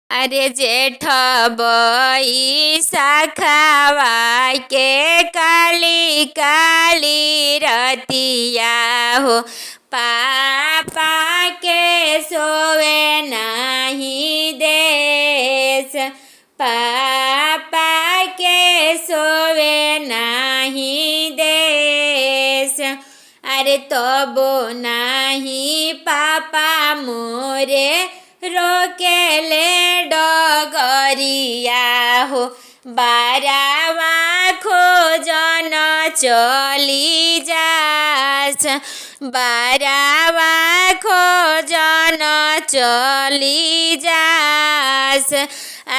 अरे जेठ बैसाखवा के काली काली रतिया हो, पापा के सोवे नहीं देश, पापा के सोवे नहीं देश। अरे तबो नहीं पापा मोरे रोकेले डगरिया हो, बारावा खोजन चली जास, बारावा खोजन चली जास।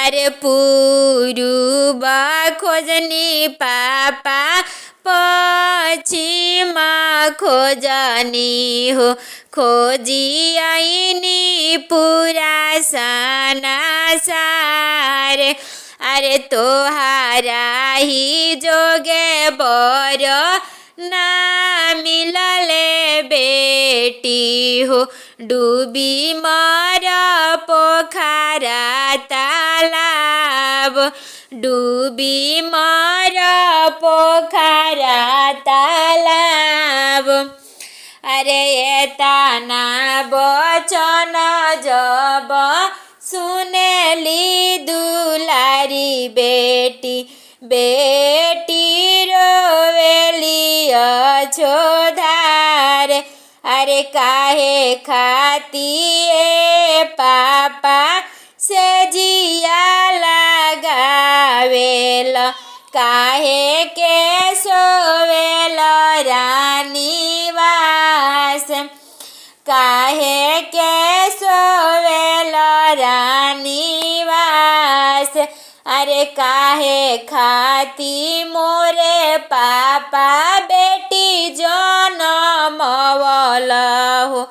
अरे पूर्व खोजनी पापा पश्चिम खोजनी हो, खोजी आईनी पूरा सनासार। अरे तोहारा ही जोगे बर ना मिलले बेटी हो, डूबी मर पोखरा तालाब, डूबी मर पोखरा तालाब। अरे ये ताना बचन जब सुनेली दुलारी बेटी, बेटी रोवेली अछोधार। अरे काहे खाती ए पापा से जिया लगावेल, काहे के सोवेल रानी वास, काहे के सोवेल रानी वास। अरे काहे खाती मोरे पापा बेटी जनमवल हो,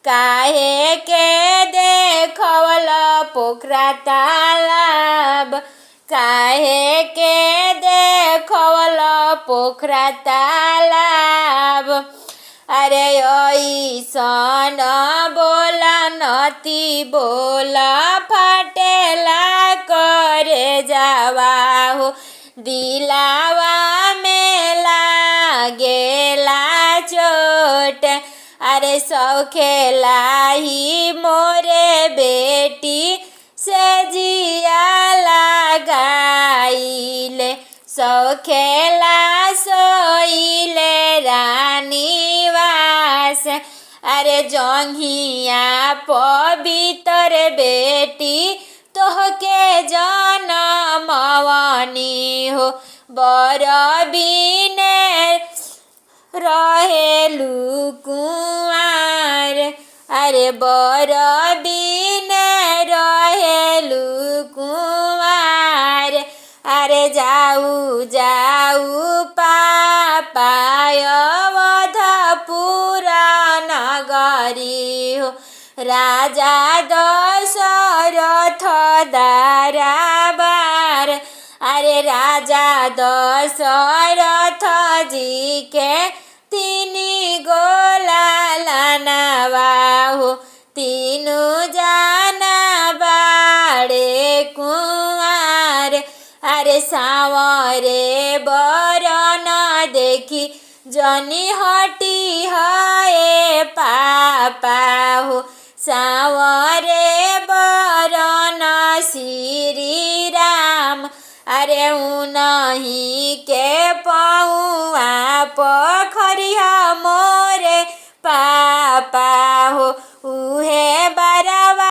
काहे के देखवल पोखरा तालाब, काहे के देखवल पोखरा तालाब। अरे ऐसन बोला नती बोला फाटेला करे जावा हो, दिलावा में लागेला चोट। अरे सौखेला ही मोरे बेटी से जिया लगाइले, सौखेला सोइले रानी वास। अरे जंघिया पवित्र बेटी तोहके जनमवनी हो, बर बिने रहेलु कुंवार। अरे बर बिने रहेलु कुंवार। अरे जाऊ जाऊ पापाय अवधपुर नगरी हो, राजा दशरथ दाराबार। अरे राजा दशरथ जी के तीनी गोला लानवा हो, तीनू जाना बाड़े कुंवार। अरे सावरे बरन देखी जनी हटी है पापा हो, सावरे बरन श्री राम। अरे उनही के पाऊ